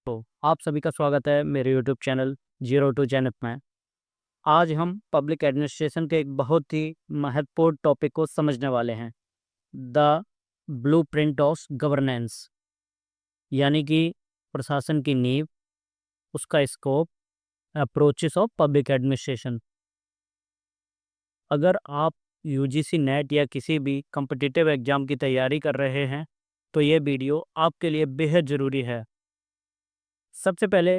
तो आप सभी का स्वागत है मेरे यूट्यूब चैनल जीरो टू जेनएफ में। आज हम पब्लिक एडमिनिस्ट्रेशन के एक बहुत ही महत्वपूर्ण टॉपिक को समझने वाले हैं, द ब्लूप्रिंट ऑफ गवर्नेंस, यानी कि प्रशासन की नींव, उसका scope, approaches of public administration. अगर आप यूजीसी नेट या किसी भी कम्पिटिटिव एग्जाम की तैयारी कर रहे हैं तो ये वीडियो आपके लिए बेहद ज़रूरी है। सबसे पहले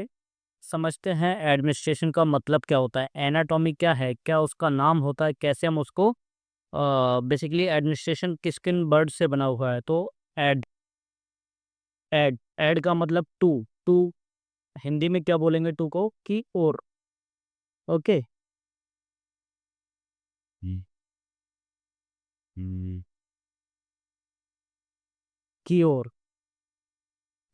समझते हैं एडमिनिस्ट्रेशन का मतलब क्या होता है, एनाटॉमी क्या है, क्या उसका नाम होता है, कैसे हम उसको बेसिकली एडमिनिस्ट्रेशन किस किन वर्ड से बना हुआ है। तो एड एड एड का मतलब टू टू, हिंदी में क्या बोलेंगे टू को, की ओर। ओके। हम्म, हम्म। की ओर।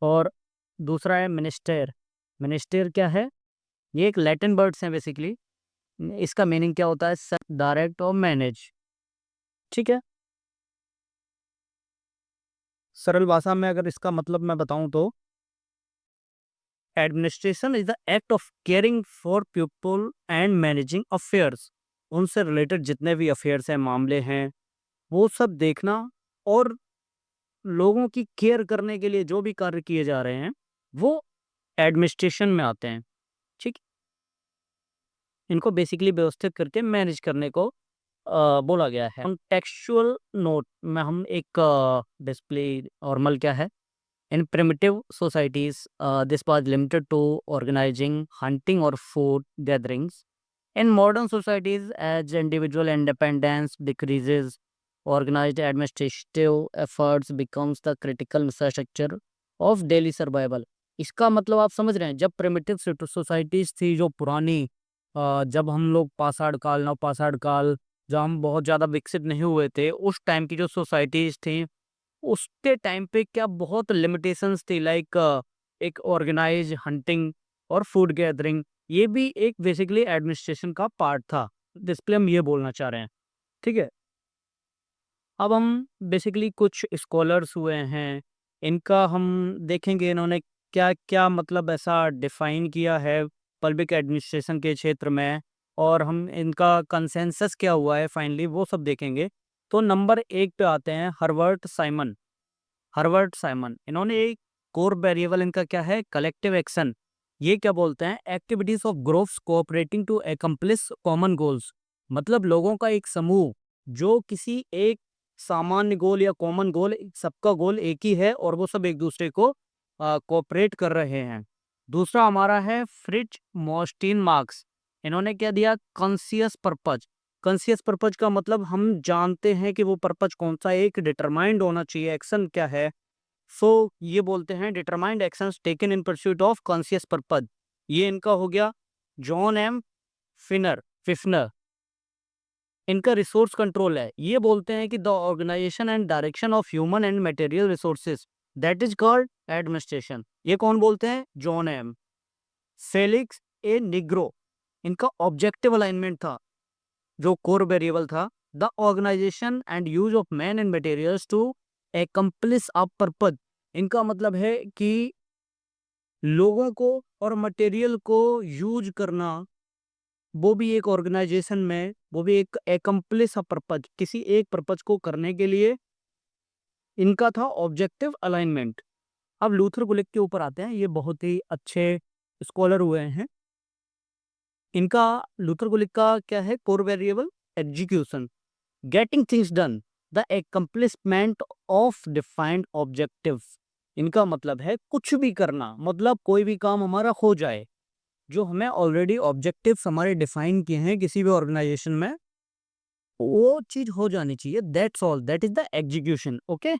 और दूसरा है मिनिस्टर। मिनिस्टर क्या है, ये एक लैटिन वर्ड्स है बेसिकली। इसका मीनिंग क्या होता है, डायरेक्ट और मैनेज। ठीक है, सरल भाषा में अगर इसका मतलब मैं बताऊं तो administration is the act of caring for people and managing affairs. उनसे रिलेटेड जितने भी अफेयर्स हैं, मामले हैं, वो सब देखना और लोगों की केयर करने के लिए जो भी कार्य किए जा रहे हैं वो एडमिनिस्ट्रेशन में आते हैं। ठीक, इनको बेसिकली व्यवस्थित करके मैनेज करने को बोला गया है। टेक्सचुअल नोट में हम एक डिस्प्ले नॉर्मल क्या है, in primitive societies, this was limited to organizing hunting or food gatherings. In modern societies, as individual independence decreases, organized administrative efforts becomes the critical infrastructure of daily survival. इसका मतलब आप समझ रहे हैं, जब primitive societies थी जो पुरानी, जब हम लोग पाषाण काल, नव पाषाण काल, जब हम बहुत ज़्यादा विकसित नहीं हुए थे, उस टाइम की जो सोसाइटीज थी उसके टाइम पे क्या बहुत लिमिटेशंस थी, लाइक एक ऑर्गेनाइज हंटिंग और फूड गैदरिंग, ये भी एक बेसिकली एडमिनिस्ट्रेशन का पार्ट था। डिस्प्ले हम ये बोलना चाह रहे हैं। ठीक है, अब हम बेसिकली कुछ स्कॉलर्स हुए हैं, इनका हम देखेंगे इन्होंने क्या क्या मतलब ऐसा डिफाइन किया है पब्लिक एडमिनिस्ट्रेशन के क्षेत्र में, और हम इनका कंसेंसस क्या हुआ है फाइनली, वो सब देखेंगे। तो नंबर 1 पे आते हैं हर्बर्ट साइमन। हर्बर्ट साइमन, इन्होंने एक कोर वेरिएबल इनका क्या है, कलेक्टिव एक्शन। ये क्या बोलते हैं, activities of groups cooperating to accomplish common goals. मतलब लोगों का एक समूह जो किसी एक सामान्य गोल या कॉमन गोल, सबका गोल एक ही है और वो सब एक दूसरे को कोऑपरेट कर रहे हैं। दूसरा हमारा है फ्रिज मॉस्टीन मार्क्स। इन्होंने क्या दिया, कॉन्सियस पर्पज। कॉन्सियस पर्पज का मतलब हम जानते हैं कि वो पर्पज कौन सा, एक डिटरमाइंड होना चाहिए, एक्शन क्या है। सो ये बोलते हैं determined actions taken in pursuit of conscious purpose. ये इनका हो गया। जॉन एम फिफनर, इनका रिसोर्स कंट्रोल है। ये बोलते हैं कि the organisation and direction of human and material resources, that is called administration. ये कौन बोलते हैं, John M. Felix A Nigro, इनका ऑब्जेक्टिव अलाइनमेंट था, जो कोर वेरिएबल था, the organisation and use of man and materials to accomplish a purpose. इनका मतलब है कि लोगों को और मटेरियल को यूज करना, वो भी एक ऑर्गेनाइजेशन में, वो भी एक एकम्प्लिश अ पर्पज, किसी एक पर्पज को करने के लिए इनका था ऑब्जेक्टिव अलाइनमेंट। अब लूथर गुलिक के ऊपर आते हैं, ये बहुत ही अच्छे स्कॉलर हुए हैं। इनका, लूथर गुलिक का क्या है core variable, execution, getting things done, the accomplishment of defined objectives. इनका मतलब है कुछ भी करना, मतलब कोई भी काम हमारा हो जाए, जो हमें ऑलरेडी ऑब्जेक्टिव्स हमारे डिफाइन किए हैं किसी भी ऑर्गेनाइजेशन में, वो चीज हो जानी चाहिए। That's all, that is the execution. Okay,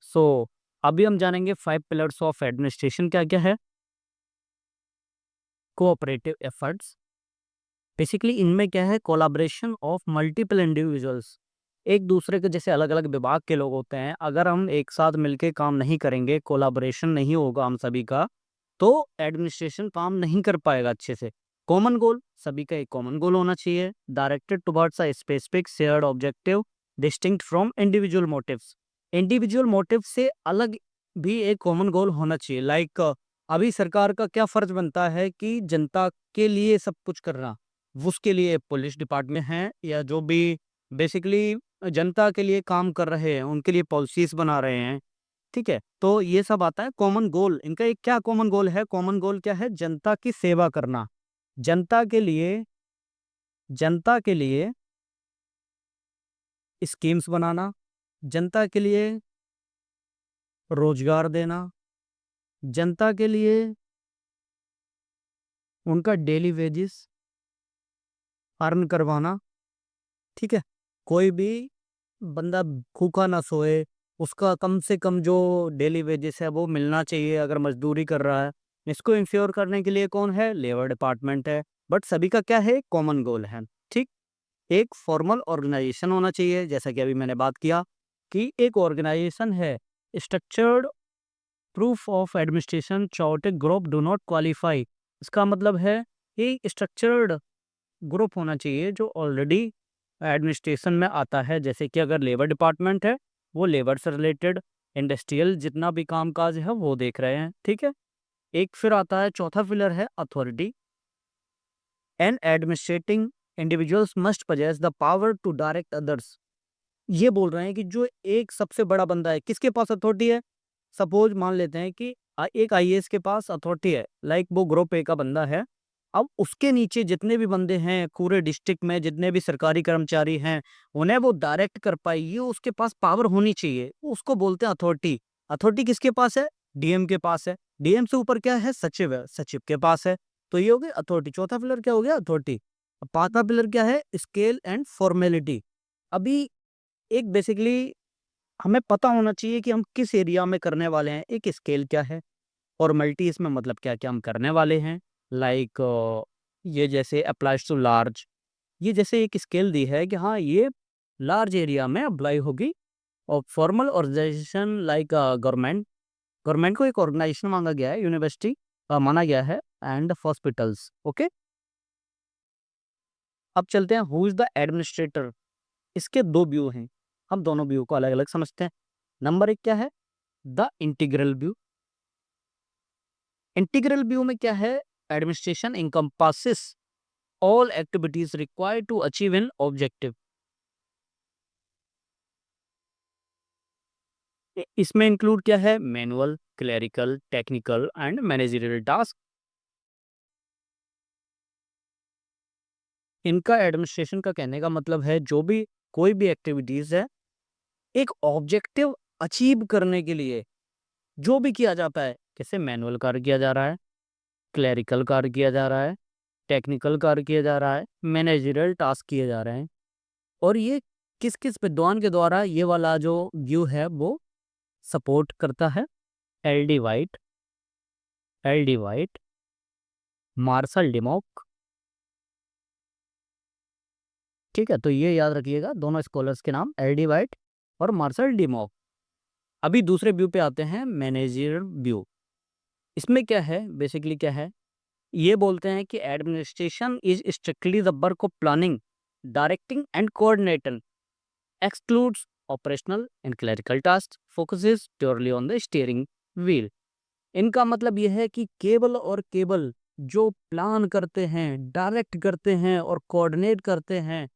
so अभी हम जानेंगे 5 पिलर्स ऑफ एडमिनिस्ट्रेशन क्या क्या है। कोऑपरेटिव एफर्ट्स, बेसिकली इनमें क्या है, कोलाब्रेशन ऑफ मल्टीपल इंडिविजुअल्स। एक दूसरे के जैसे अलग अलग विभाग के लोग होते हैं, अगर हम एक साथ मिलके काम नहीं करेंगे, कोलाबोरेशन नहीं होगा हम सभी का, तो एडमिनिस्ट्रेशन काम नहीं कर पाएगा अच्छे से। कॉमन गोल, सभी का एक कॉमन गोल होना चाहिए, directed towards a specific shared objective, distinct from individual motives. Individual motive से अलग भी एक कॉमन गोल होना चाहिए, लाइक अभी सरकार का क्या फर्ज बनता है कि जनता के लिए सब कुछ करना। उसके लिए पुलिस डिपार्टमेंट है या जो भी बेसिकली जनता के लिए काम कर रहे हैं, उनके लिए पॉलिसीज बना रहे हैं। ठीक है, तो ये सब आता है कॉमन गोल। इनका एक क्या कॉमन गोल है? कॉमन गोल क्या है? जनता की सेवा करना, जनता के लिए, जनता के लिए स्कीम्स बनाना, जनता के लिए रोजगार देना, जनता के लिए उनका डेली वेजेस अर्न करवाना। ठीक है, कोई भी बंदा भूखा ना सोए, उसका कम से कम जो डेली वेजेस है वो मिलना चाहिए अगर मजदूरी कर रहा है। इसको इंश्योर करने के लिए कौन है? लेबर डिपार्टमेंट है। बट सभी का क्या है? कॉमन गोल है। ठीक, एक फॉर्मल ऑर्गेनाइजेशन होना चाहिए, जैसा कि अभी मैंने बात किया कि एक ऑर्गेनाइजेशन है। Structured proof of administration chartered group do not qualify. इसका मतलब है कि स्ट्रक्चर्ड ग्रुप होना चाहिए जो ऑलरेडी एडमिनिस्ट्रेशन में आता है। जैसे कि अगर लेबर डिपार्टमेंट है, वो लेबर से रिलेटेड इंडस्ट्रियल जितना भी काम काज है वो देख रहे हैं। ठीक है, एक फिर आता है चौथा पिलर है authority. An administrating individuals must possess the power to direct others. ये बोल रहे हैं कि जो एक सबसे बड़ा बंदा है, किसके पास अथॉरिटी है? सपोज मान लेते हैं कि एक आईएएस के पास अथॉरिटी है, लाइक वो ग्रुप ए का बंदा है। अब उसके नीचे जितने भी बंदे हैं पूरे डिस्ट्रिक्ट में, जितने भी सरकारी कर्मचारी हैं, उन्हें वो डायरेक्ट कर पाए, ये उसके पास पावर होनी चाहिए। उसको बोलते हैं अथॉरिटी। अथॉरिटी किसके पास है? डीएम के पास है। डीएम से ऊपर क्या है? सचिव है, सचिव के पास है। तो ये हो गया अथॉरिटी। चौथा पिलर क्या हो गया? अथॉरिटी। अब पांचवा पिलर क्या है? Scale and formality. अभी एक बेसिकली हमें पता होना चाहिए कि हम किस एरिया में करने वाले हैं। एक स्केल क्या है, फॉर्मेलिटी इसमें मतलब क्या क्या हम करने वाले हैं। लाइक ये जैसे अप्लाइज टू लार्ज, ये जैसे एक स्केल दी है कि हाँ ये लार्ज एरिया में अप्लाई होगी। और formal organisation like government, government को एक ऑर्गेनाइजेशन मांगा गया है, यूनिवर्सिटी माना गया है, एंड हॉस्पिटल्स। ओके, अब चलते हैं हु इज द एडमिनिस्ट्रेटर। इसके दो व्यू हैं, हम दोनों व्यू को अलग अलग समझते हैं। नंबर एक क्या है? The integral view. Integral view में क्या है? Administration encompasses all activities required to achieve an objective। इसमें इंक्लूड क्या है? Manual, clerical, technical and managerial task. इनका एडमिनिस्ट्रेशन का कहने का मतलब है जो भी कोई भी एक्टिविटीज है एक ऑब्जेक्टिव अचीव करने के लिए जो भी किया जाता है। जैसे मैनुअल कार्य किया जा रहा है, क्लरिकल कार्य किया जा रहा है, टेक्निकल कार्य किया जा रहा है, मैनेजरियल टास्क किए जा रहे हैं। और ये किस किस विद्वान के द्वारा ये वाला जो व्यू है वो सपोर्ट करता है? L D White, Marshall Dimock. ठीक है, तो ये याद रखिएगा दोनों स्कॉलर्स के नाम, एल डी वाइट और मार्शल डिमॉक। अभी दूसरे व्यू पे आते हैं, मैनेजरियल व्यू। इसमें क्या है? बेसिकली क्या है? ये बोलते हैं कि administration is strictly the work of planning, directing and coordinating, excludes operational and clerical tasks, focuses purely on the steering wheel। इनका मतलब यह है कि केवल और केवल जो प्लान करते हैं, डायरेक्ट करते हैं और कोऑर्डिनेट करते हैं,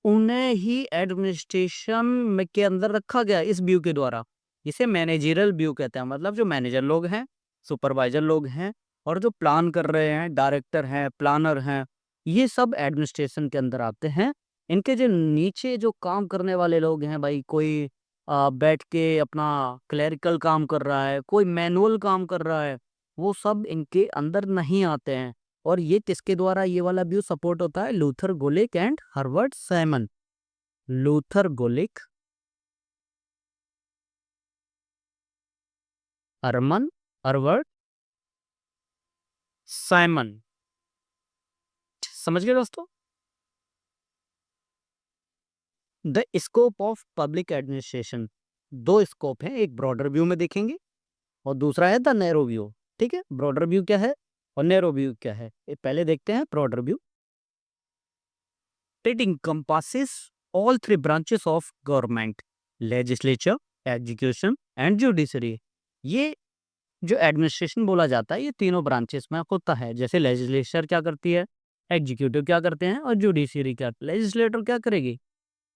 उन्हें ही एडमिनिस्ट्रेशन में के अंदर रखा गया इस व्यू के द्वारा। इसे मैनेजरियल व्यू कहते हैं। मतलब जो मैनेजर लोग हैं, सुपरवाइजर लोग हैं, और जो प्लान कर रहे हैं, डायरेक्टर हैं, प्लानर हैं, ये सब एडमिनिस्ट्रेशन के अंदर आते हैं। इनके जो नीचे जो काम करने वाले लोग हैं भाई, कोई बैठ के अपना क्लरिकल काम कर रहा है, कोई मैनुअल काम कर रहा है, वो सब इनके अंदर नहीं आते हैं। और ये किसके द्वारा ये वाला व्यू सपोर्ट होता है? Luther Gulick and Herbert Simon. Luther Gulick, Herman, Herbert Simon. समझ गए दोस्तों? The scope of public administration, दो स्कोप हैं, एक ब्रॉडर व्यू में देखेंगे और दूसरा है द नैरो व्यू। ठीक है, ब्रॉडर व्यू क्या है और नैरो व्यू क्या है, ये पहले देखते हैं broader view. It encompasses all three branches of government, legislature, education and judiciary. ये जो एडमिनिस्ट्रेशन बोला जाता है ये तीनों ब्रांचेस में होता है। जैसे लेजिस्लेचर क्या करती है, एग्जीक्यूटिव क्या करते हैं और जुडिशरी क्या। लेजिस्लेटर क्या करेगी,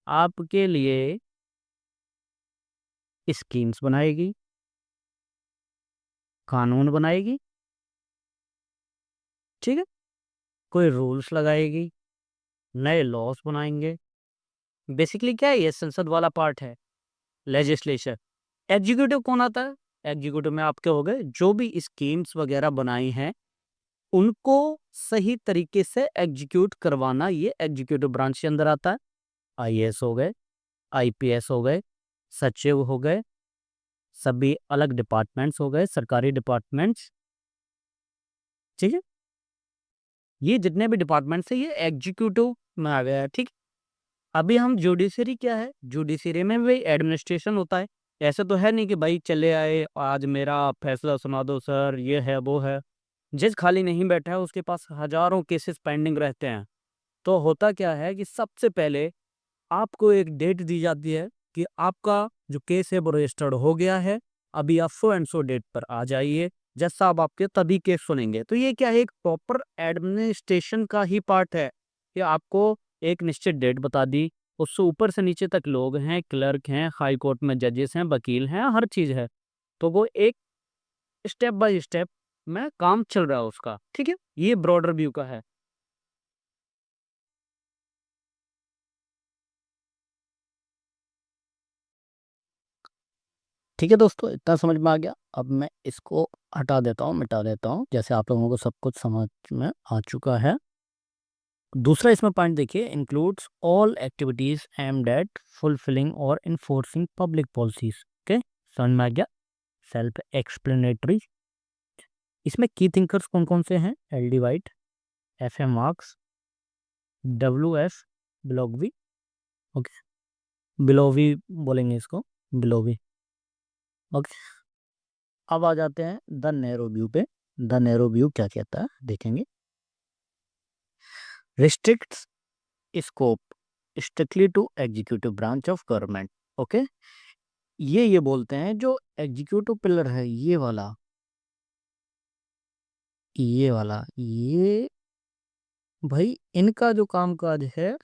आपके लिए स्कीम्स बनाएगी, कानून बनाएगी, ठीक है, कोई रूल्स लगाएगी, नए लॉस बनाएंगे। बेसिकली क्या है, ये संसद वाला पार्ट है लेजिस्लेचर। एग्जीक्यूटिव कौन आता है, एग्जीक्यूटिव में आपके हो गए जो भी स्कीम्स वगैरह बनाई हैं उनको सही तरीके से एग्जीक्यूट करवाना, ये एग्जीक्यूटिव ब्रांच के अंदर आता है। आईएएस हो गए, आईपीएस हो गए, सचिव हो गए, सभी अलग डिपार्टमेंट्स हो गए, सरकारी डिपार्टमेंट्स, ठीक है। ये जितने भी डिपार्टमेंट्स है ये एग्जीक्यूटिव में आ गया है, ठीक। अभी हम जुडिशरी क्या है, जुडिशरी में भी एडमिनिस्ट्रेशन होता है। ऐसे तो है नहीं कि भाई चले आए आज मेरा फैसला सुना दो सर, ये है वो है। जज खाली नहीं बैठा है, उसके पास हजारों केसेस पेंडिंग रहते हैं। तो होता क्या है कि सबसे पहले आपको एक डेट दी जाती है कि आपका जो केस है वो रजिस्टर्ड हो गया है, अभी आप सो एंड सो डेट पर आ जाइए। जज साहब आपके तभी केस सुनेंगे। तो ये क्या है, एक प्रॉपर एडमिनिस्ट्रेशन का ही पार्ट है कि आपको एक निश्चित डेट बता दी, उससे ऊपर से नीचे तक लोग हैं, क्लर्क हैं, हाई कोर्ट में जजेस हैं, वकील हैं, हर चीज है। तो वो एक स्टेप बाय स्टेप में काम चल रहा है उसका, ठीक है। ये ब्रॉडर व्यू का है। ठीक है दोस्तों, इतना समझ में आ गया। अब मैं इसको हटा देता हूँ, मिटा देता हूँ, जैसे आप लोगों को सब कुछ समझ में आ चुका है। दूसरा इसमें पॉइंट देखिए, includes all activities aimed at fulfilling और इन्फोर्सिंग पब्लिक पॉलिसीज। ओके, समझ में आ गया, सेल्फ एक्सप्लेनेटरी। इसमें की थिंकर्स कौन कौन से हैं, L D white, F M marks, W F ब्लॉगवी, okay, बिलोवी बोलेंगे इसको, बिलोवी, ओके। अब आ जाते हैं द नैरो व्यू पे। द नैरो व्यू क्या कहता है देखेंगे, restricts scope strictly to executive branch of government. Okay, ये बोलते हैं जो एग्जीक्यूटिव पिलर है ये भाई इनका जो कामकाज है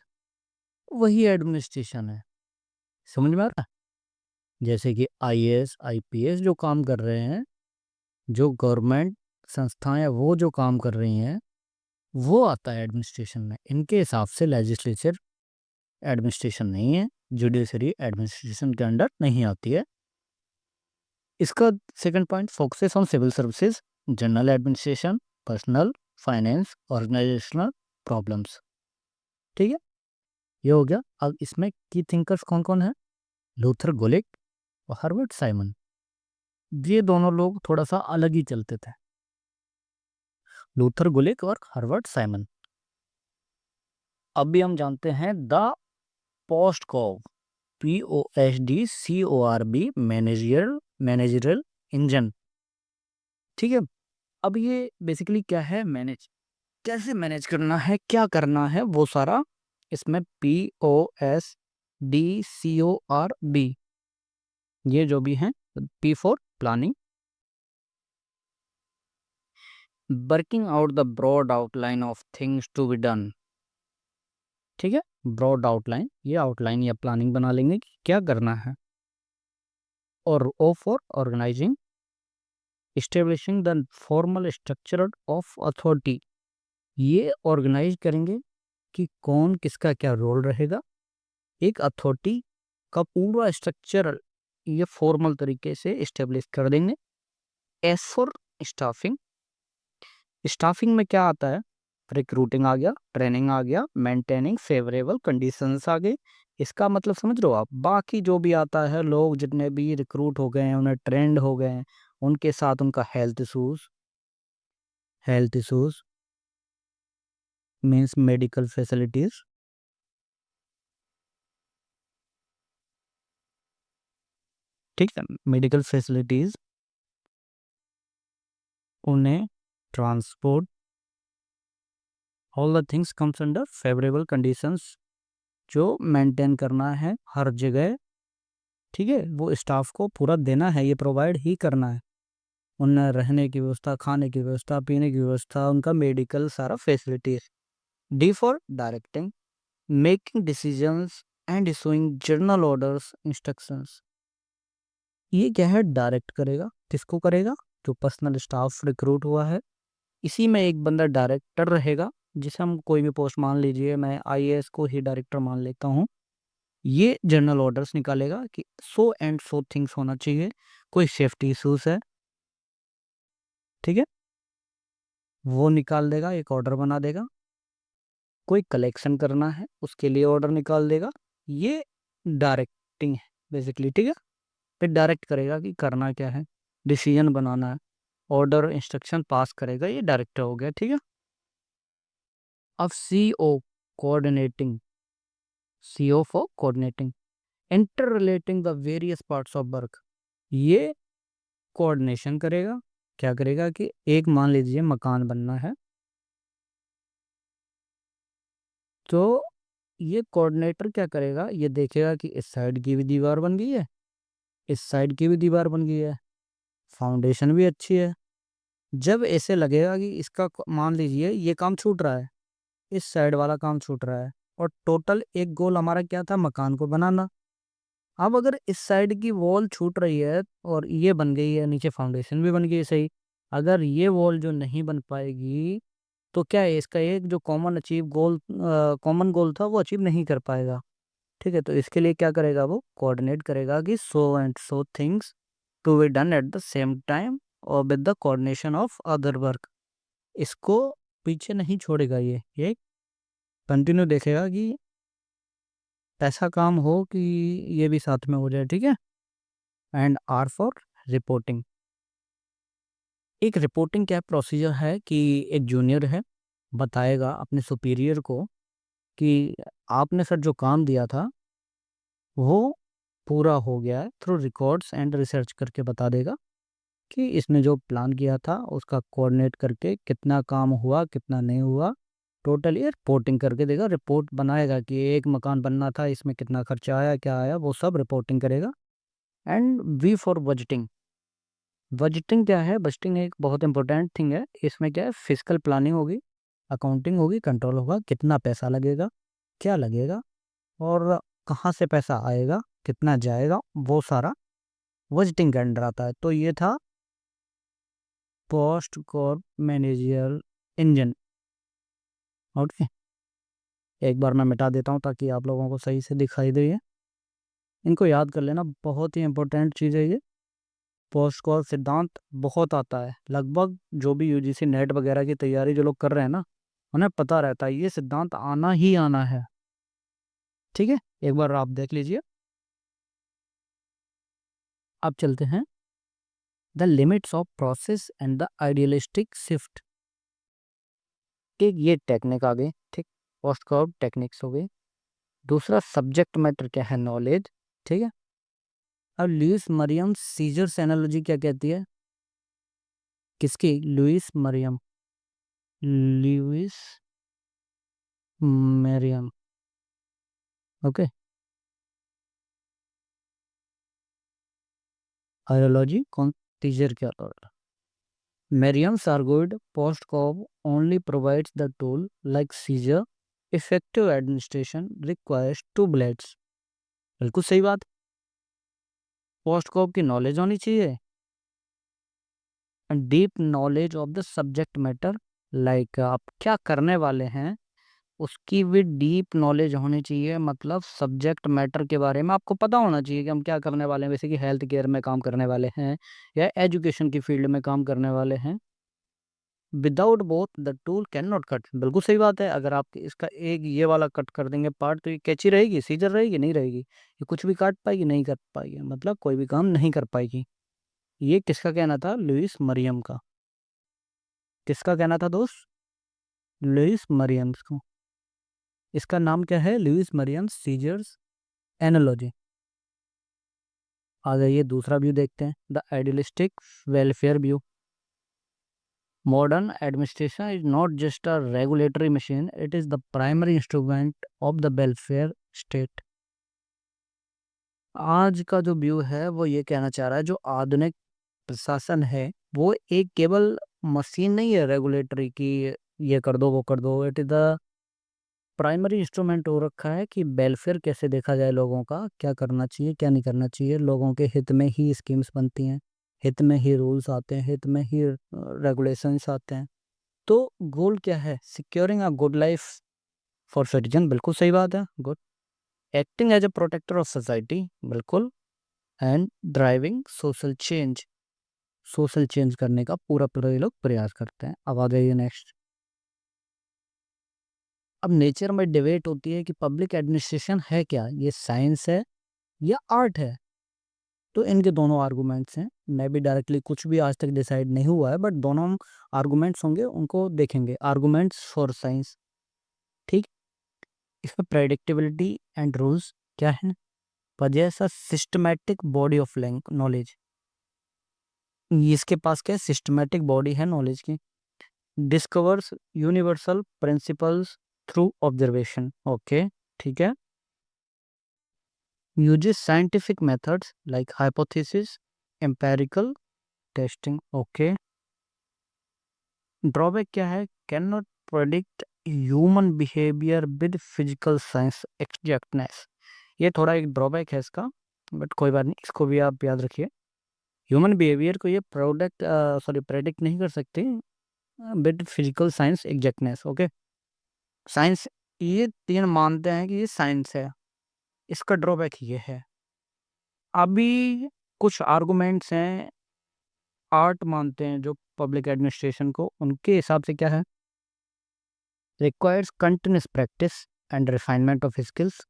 वही एडमिनिस्ट्रेशन है। समझ में आ रहा है, जैसे कि आईएएस आईपीएस जो काम कर रहे हैं, जो गवर्नमेंट संस्थाएं वो जो काम कर रही हैं, वो आता है एडमिनिस्ट्रेशन में। इनके हिसाब से लेजिस्लेचर एडमिनिस्ट्रेशन नहीं है, जुडिशरी एडमिनिस्ट्रेशन के अंडर नहीं आती है। इसका second point, focuses on civil services, general administration, personnel, finance, organisational problems, ठीक है। ये हो गया। अब इसमें की थिंकर्स कौन कौन है, लूथर गोलिक और हर्बर्ट साइमन। ये दोनों लोग थोड़ा सा अलग ही चलते थे, लूथर गोलिक और हर्बर्ट साइमन। अब भी हम जानते हैं the POSDCORB, POSDCORB, managerial engine, ठीक है। अब ये बेसिकली क्या है, मैनेज, कैसे मैनेज करना है, क्या करना है, वो सारा इसमें POSDCORB, ये जो भी है, P for planning, working out the broad outline of things to be done, ठीक है। ब्रॉड आउटलाइन, ये आउटलाइन या प्लानिंग बना लेंगे कि क्या करना है। और O for organising, establishing the formal structure of authority, ये ऑर्गेनाइज करेंगे कि कौन किसका क्या रोल रहेगा, एक अथॉरिटी का पूरा स्ट्रक्चर ये फॉर्मल तरीके से इस्टेब्लिश कर देंगे। एस फॉर स्टाफिंग, स्टाफिंग में क्या आता है, रिक्रूटिंग आ गया, ट्रेनिंग आ गया, मेंटेनिंग फेवरेबल कंडीशंस आ गए। इसका मतलब समझ रहे हो आप, बाकी जो भी आता है, लोग जितने भी रिक्रूट हो गए हैं, उन्हें ट्रेंड हो गए हैं, उनके साथ उनका health issues means medical facilities, ठीक है, मेडिकल फैसिलिटीज, उन्हें transport, all the things comes under favourable conditions, जो मेंटेन करना है हर जगह, ठीक है, वो स्टाफ को पूरा देना है, ये प्रोवाइड ही करना है। उन्हें रहने की व्यवस्था, खाने की व्यवस्था, पीने की व्यवस्था, उनका मेडिकल सारा facilities. D for directing, making decisions and issuing journal orders, instructions. ये क्या है, डायरेक्ट करेगा। किसको करेगा? जो पर्सनल स्टाफ रिक्रूट हुआ है, इसी में एक बंदा डायरेक्टर रहेगा, जिसे हम कोई भी पोस्ट मान लीजिए, मैं आईएएस को ही डायरेक्टर मान लेता हूँ। ये जर्नल ऑर्डर्स निकालेगा कि सो एंड सो थिंग्स होना चाहिए, कोई सेफ्टी इश्यूज है, ठीक है, वो निकाल देगा, एक ऑर्डर बना देगा। कोई कलेक्शन करना है, उसके लिए ऑर्डर निकाल देगा। ये डायरेक्टिंग है बेसिकली, ठीक है। फिर डायरेक्ट करेगा कि करना क्या है, डिसीजन बनाना है, ऑर्डर इंस्ट्रक्शन पास करेगा, ये डायरेक्टर हो गया, ठीक है। अब CO, coordinating, CO for coordinating, inter relating the various parts of work. ये कोऑर्डिनेशन करेगा। क्या करेगा कि एक मान लीजिए मकान बनना है, तो ये कोऑर्डिनेटर क्या करेगा, ये देखेगा कि इस साइड की भी दीवार बन गई है, इस साइड की भी दीवार बन गई है, फाउंडेशन भी अच्छी है। जब ऐसे लगेगा कि इसका मान लीजिए ये काम छूट रहा है, इस साइड वाला काम छूट रहा है, और टोटल एक गोल हमारा क्या था, मकान को बनाना। अब अगर इस साइड की वॉल छूट रही है और ये बन गई है, नीचे फाउंडेशन भी बन गई है सही, अगर ये वॉल जो नहीं बन पाएगी, तो क्या है, इसका एक जो कॉमन गोल था वो अचीव नहीं कर पाएगा, ठीक है। तो इसके लिए क्या करेगा, वो कोऑर्डिनेट करेगा कि so and so things to be done at the same time और with the coordination of other work. इसको पीछे नहीं छोड़ेगा, ये कंटिन्यू देखेगा कि ऐसा काम हो कि ये भी साथ में हो जाए, ठीक है। And R for reporting. एक रिपोर्टिंग क्या प्रोसीजर है कि एक जूनियर है, बताएगा अपने सुपीरियर को कि आपने सर जो काम दिया था वो पूरा हो गया है, थ्रू रिकॉर्ड्स एंड रिसर्च करके बता देगा कि इसने जो प्लान किया था उसका कोऑर्डिनेट करके कितना काम हुआ, कितना नहीं हुआ, टोटल ये रिपोर्टिंग करके देगा। रिपोर्ट बनाएगा कि एक मकान बनना था, इसमें कितना खर्चा आया, क्या आया, वो सब रिपोर्टिंग करेगा। And B for budgeting. Budgeting क्या है, बजटिंग एक बहुत इंपॉर्टेंट थिंग है। इसमें क्या है, फिजिकल प्लानिंग होगी, अकाउंटिंग होगी, कंट्रोल होगा, कितना पैसा लगेगा, क्या लगेगा, और कहाँ से पैसा आएगा, कितना जाएगा, वो सारा बजटिंग के अंडर आता है। तो ये था post Corp manager engine. Okay, एक बार मैं मिटा देता हूँ ताकि आप लोगों को सही से दिखाई दे। इनको याद कर लेना, बहुत ही इंपॉर्टेंट चीज़ है ये। पोस्ट कॉर्प सिद्धांत बहुत आता है, लगभग जो भी यूजीसी नेट वगैरह की तैयारी जो लोग कर रहे हैं ना, उन्हें पता रहता है ये सिद्धांत आना ही आना है, ठीक है। एक बार आप देख लीजिए। अब चलते हैं the limits of process and the idealistic shift. ठीक, ये टेक्निक आ गई, ठीक, पोस्ट कॉर्प टेक्निक्स हो गई। दूसरा सब्जेक्ट मैटर क्या है, नॉलेज, ठीक है। अब लुइस मरियम सीजर्स एनालॉजी क्या कहती है, किसकी, Lewis Merriam, Lewis Merriam, okay. Ideology कौन, सीजर क्या था। Merriam's argued PostCorp only provides the tool like seizure. Effective administration requires two blades. बिल्कुल सही बात। पोस्ट कॉप की नॉलेज होनी चाहिए, deep knowledge of the subject matter, like आप क्या करने वाले हैं उसकी भी डीप नॉलेज होनी चाहिए। मतलब सब्जेक्ट मैटर के बारे में आपको पता होना चाहिए कि हम क्या करने वाले हैं, जैसे कि हेल्थ केयर में काम करने वाले हैं या एजुकेशन की फील्ड में काम करने वाले हैं। Without both the tool can not cut. बिल्कुल सही बात है, अगर आप इसका एक ये वाला कट कर देंगे पार्ट, तो ये कैची रहेगी, सीजर रहेगी, नहीं रहेगी, ये कुछ भी काट पाएगी, नहीं कर पाएगी, मतलब कोई भी काम नहीं कर पाएगी। ये किसका कहना था, लुइस मरियम का। किसका कहना था दोस्त, लुइस मरियम को। इसका नाम क्या है, लुइस मरियम सीजर्स एनालॉजी। आ जाइए दूसरा व्यू देखते हैं, the idealistic welfare view. Modern administration is not just a regulatory machine, it is the primary instrument of the welfare state. आज का जो व्यू है वो ये कहना चाह रहा है, जो आधुनिक प्रशासन है वो एक केवल मशीन नहीं है रेगुलेटरी की, ये कर दो वो कर दो। It is the primary instrument हो रखा है कि वेलफेयर कैसे देखा जाए, लोगों का क्या करना चाहिए क्या नहीं करना चाहिए। लोगों के हित में ही स्कीम्स बनती हैं, हित में ही रूल्स आते हैं, हित में ही रेगुलेशंस आते हैं। तो गोल क्या है? Securing a good life for citizen, बिल्कुल सही बात है, good. Acting as a protector of society, बिल्कुल। एंड ड्राइविंग सोशल चेंज करने का पूरा पूरा ये लोग प्रयास करते हैं। अब आ जाइए नेक्स्ट। अब नेचर में डिबेट होती है कि पब्लिक एडमिनिस्ट्रेशन है क्या, ये साइंस है या आर्ट है। तो इनके दोनों आर्गुमेंट्स हैं। मैं भी डायरेक्टली कुछ भी आज तक डिसाइड नहीं हुआ है, बट दोनों आर्गुमेंट्स होंगे, उनको देखेंगे। आर्गुमेंट्स फॉर साइंस, ठीक। इसमें प्रेडिक्टेबिलिटी एंड रूल्स क्या है? वजह सा सिस्टमैटिक बॉडी ऑफ नॉलेज, इसके पास क्या है? सिस्टमैटिक बॉडी है नॉलेज की। Discovers universal principles through observation, okay, ठीक है। Uses scientific methods like hypothesis, empirical testing, okay. Drawback क्या है? Can not predict human behaviour with physical science exactness. ये थोड़ा एक ड्रॉबैक है इसका, बट कोई बात नहीं, इसको भी आप याद रखिए। ह्यूमन बिहेवियर को ये प्रेडिक्ट नहीं कर सकते with physical science exactness, okay. Science, ये तीन मानते हैं कि ये साइंस है, इसका ड्रॉबैक ये है। अभी कुछ आर्गुमेंट्स हैं, आर्ट मानते हैं जो पब्लिक एडमिनिस्ट्रेशन को, उनके हिसाब से क्या है? Requires continuous practice and refinement of skills,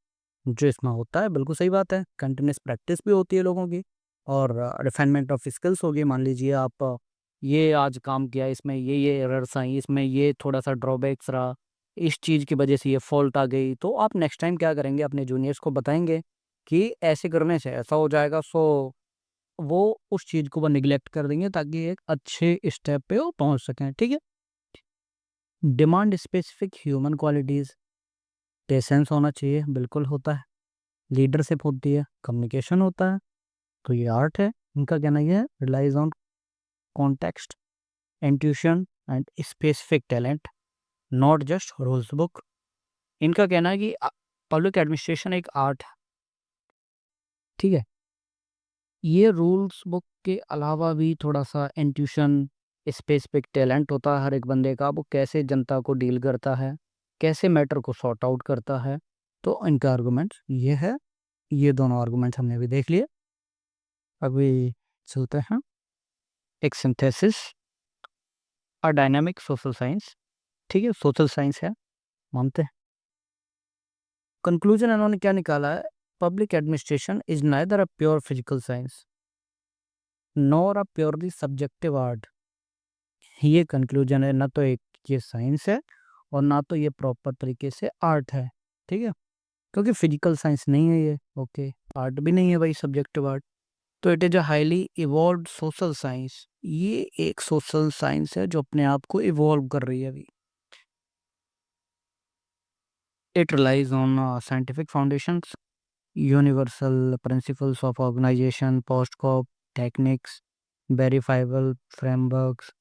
जो इसमें होता है, बिल्कुल सही बात है। कंटिन्यूस प्रैक्टिस भी होती है लोगों की, और रिफाइनमेंट ऑफ स्किल्स होगी। मान लीजिए आप ये आज काम किया, इसमें ये एरर्स आई, इसमें ये थोड़ा सा ड्रॉबैक्स रहा, इस चीज़ की वजह से ये फॉल्ट आ गई, तो आप नेक्स्ट टाइम क्या करेंगे? अपने जूनियर्स को बताएंगे कि ऐसे करने से ऐसा हो जाएगा। सो वो उस चीज़ को वो निगलेक्ट कर देंगे ताकि एक अच्छे स्टेप पे वो पहुंच सकें, ठीक है। Demand specific human qualities, patience होना चाहिए, बिल्कुल होता है। लीडरशिप होती है, कम्युनिकेशन होता है, तो ये आर्ट है। इनका कहना यह है, relies on context, intuition and specific talent, not just rules book. इनका कहना है कि पब्लिक एडमिनिस्ट्रेशन एक आर्ट है, ठीक है। ये रूल्स बुक के अलावा भी थोड़ा सा इंट्यूशन, स्पेसिफिक टैलेंट होता है हर एक बंदे का। वो कैसे जनता को डील करता है, कैसे मैटर को सॉर्ट आउट करता है। तो इनका आर्गुमेंट ये है। ये दोनों आर्गुमेंट हमने अभी देख लिए। अभी चलते हैं एक synthesis, a dynamic social science, ठीक है, सोशल साइंस है, मानते हैं। कंक्लूजन इन्होंने क्या निकाला है? Public administration is neither a pure physical science nor a purely subjective art. ये कंक्लूजन है, ना तो एक ये साइंस है और ना तो ये प्रॉपर तरीके से आर्ट है, ठीक है। क्योंकि फिजिकल साइंस नहीं है ये, ओके। आर्ट भी नहीं है भाई, सब्जेक्टिव आर्ट। तो it is a highly evolve social science. ये एक सोशल साइंस है जो अपने आप को इवॉल्व कर रही है अभी। It relies on scientific foundations, universal principles of organisation, POSDCORB techniques, verifiable frameworks,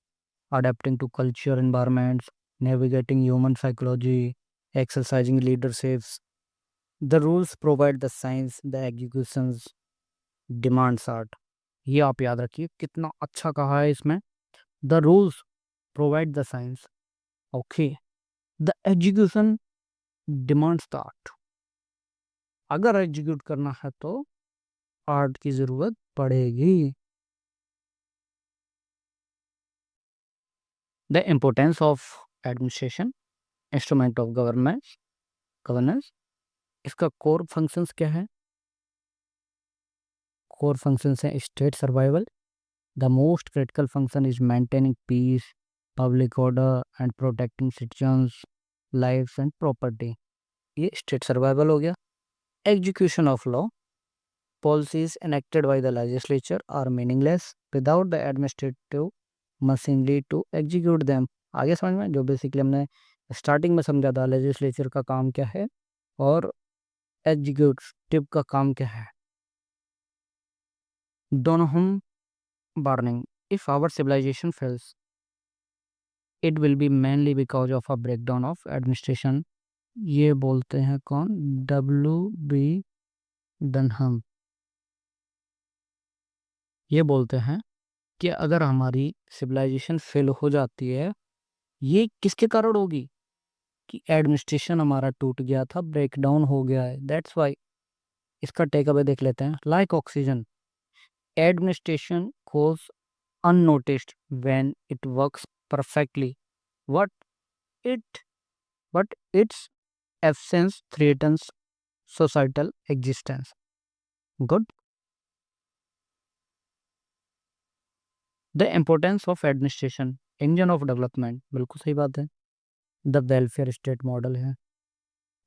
adapting to culture environments, navigating human psychology, exercising leaderships. The rules provide the science, the executions demands art. ये आप याद रखिए, कितना अच्छा कहा है इसमें। The rules provide the science, okay, the execution demands the art. अगर एग्जीक्यूट करना है तो आर्ट की जरूरत पड़ेगी। The importance of administration, instrument of governance. इसका कोर फंक्शंस क्या है? कोर फंक्शंस हैं state survival, the most critical function is maintaining peace, public order and protecting citizens lifes and property. ये स्टेट सर्वाइवल हो गया। Execution of law, policies enacted by the legislature are meaningless without the administrative machinery to execute them. आगे समझ में, जो basically हमने starting में समझा था, लेजिस्लेचर का काम क्या है और एग्जीक्यूटिव का काम क्या है। दोनों हम warning, if our civilization fails, it will be mainly because of a breakdown of administration. ये बोलते हैं कौन? W.B. डनहम। ये बोलते हैं कि अगर हमारी सिविलाइजेशन फेल हो जाती है, ये किसके कारण होगी? कि एडमिनिस्ट्रेशन हमारा टूट गया था, ब्रेकडाउन हो गया है, दैट्स वाई। इसका टेक अवे देख लेते हैं। Like oxygen, administration goes unnoticed when it works perfectly, what it but its absence threatens societal existence. Good. The importance of administration, engine of development, बिल्कुल सही बात है। The welfare state model है।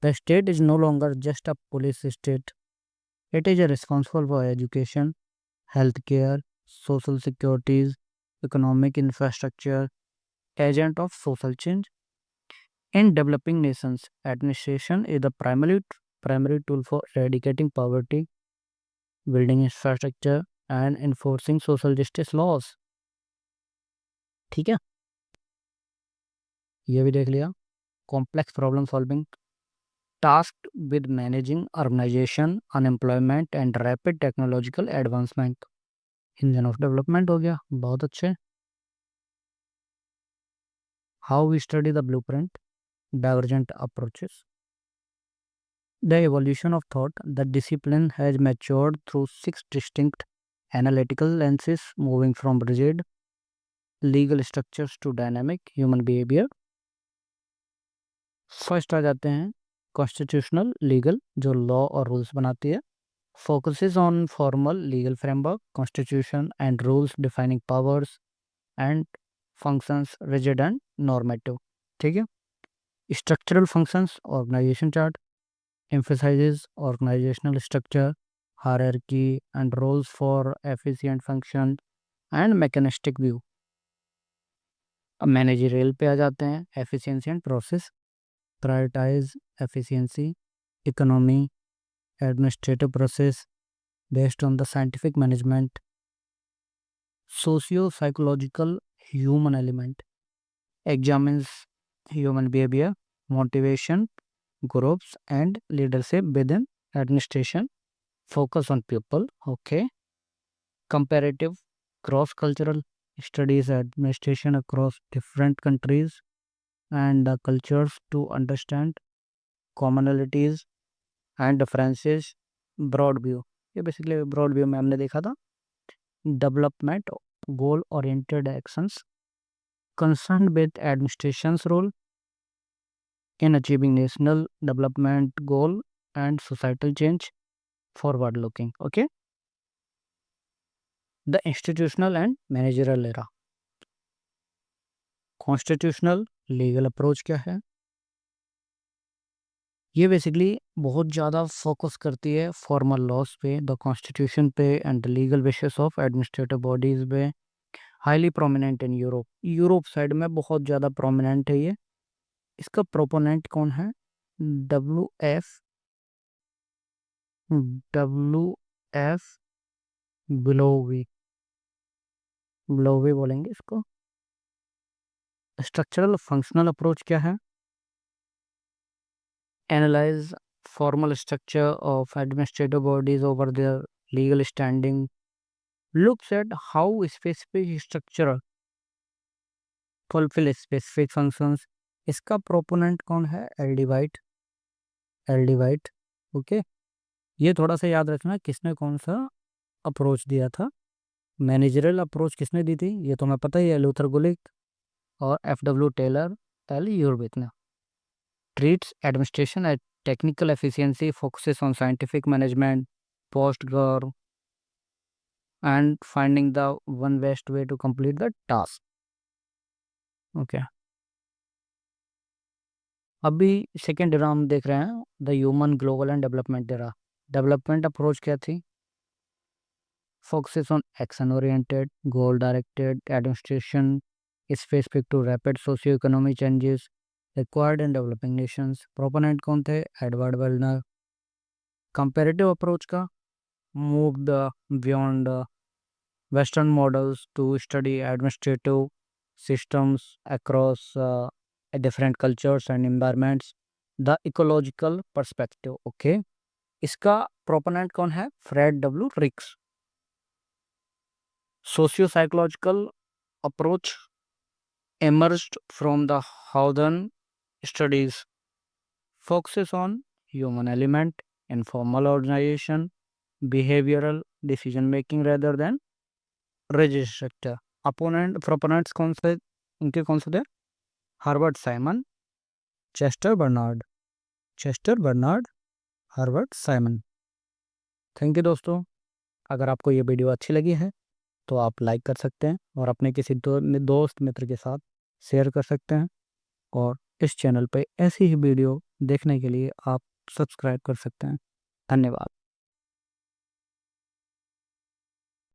The state is no longer just a police state. It is responsible for education, healthcare, social securities, economic infrastructure, agent of social change. In developing nations, administration is the primary tool for eradicating poverty, building infrastructure, and enforcing social justice laws. ठीक है, ये भी देख लिया। Complex problem solving, tasked with managing urbanization, unemployment, and rapid technological advancement. Engine of development हो गया, बहुत अच्छे। How we study the blueprint, divergent approaches. The evolution of thought, the discipline has matured through 6 distinct analytical lenses, moving from rigid legal structures to dynamic human behavior. First आ जाते हैं constitutional legal, जो law और rules बनाती है। Focuses on formal legal framework, constitution and rules defining powers and functions, rigid and normative. ठीक है। Structural functions, organisation chart, emphasizes organizational structure, hierarchy, and roles for efficient function and mechanistic view. अब managerial पे आ जाते हैं। Efficiency and process, prioritise efficiency, economy, administrative process based on the scientific management, socio psychological human element, examines human behaviour, motivation, groups and leadership within administration, focus on people. Okay. Comparative cross-cultural studies administration across different countries and cultures to understand commonalities and differences. Broad view, ये basically broad view में हमने देखा था। Development goal oriented actions concerned with administration's role in achieving national development goal and societal change, forward looking. Okay. The institutional and managerial era. Constitutional legal approach क्या है? ये basically बहुत ज़्यादा focus करती है फॉर्मल लॉज पे, the constitution पे and the legal basis of administrative bodies पे। Highly prominent in Europe, Europe side में बहुत ज़्यादा प्रोमिनेंट है ये। इसका प्रोपोनेंट कौन है? डब्ल्यू एफ ब्लोवी, ब्लोवी बोलेंगे इसको। स्ट्रक्चरल फंक्शनल अप्रोच क्या है? Analyze formal structure of administrative bodies over their legal standing, looks at how specific structure fulfill specific functions. इसका प्रोपोनेंट कौन है? L D White, L D White. Okay, ये थोड़ा सा याद रखना किसने कौन सा अप्रोच दिया था। मैनेजरियल अप्रोच किसने दी थी? ये तो मैं पता ही है, लूथर गुलिक और एफ.डब्ल्यू. टेलर एल यूर्विक ने। Treats administration at technical efficiency, focuses on scientific management, post-growth, and finding the one best way to complete the task. Okay. अभी सेकेंड एरा हम देख रहे हैं, the human global and development era. Development approach क्या थी? Focuses on action oriented, goal directed administration, specific to rapid socio economic changes required in developing nations. Proponent कौन थे? Edward Weidner. Comparative approach का, move the beyond Western models to study administrative systems across different cultures and environments. The ecological perspective. Okay, इसका proponent कौन है? Fred W रिक्स. Socio psychological approach emerged from the Hawthorne studies, focuses on human element, informal organization, behavioral decision making rather than rigid structure. Proponents कौन से इनके कौन से थे? Harvard Simon, Chester Barnard, Harvard Simon. Thank you दोस्तों. अगर आपको ये वीडियो अच्छी लगी है तो आप लाइक कर सकते हैं और अपने किसी दोस्त मित्र के साथ शेयर कर सकते हैं. और इस चैनल पे ऐसी ही वीडियो देखने के लिए आप सब्सक्राइब कर सकते हैं. धन्यवाद.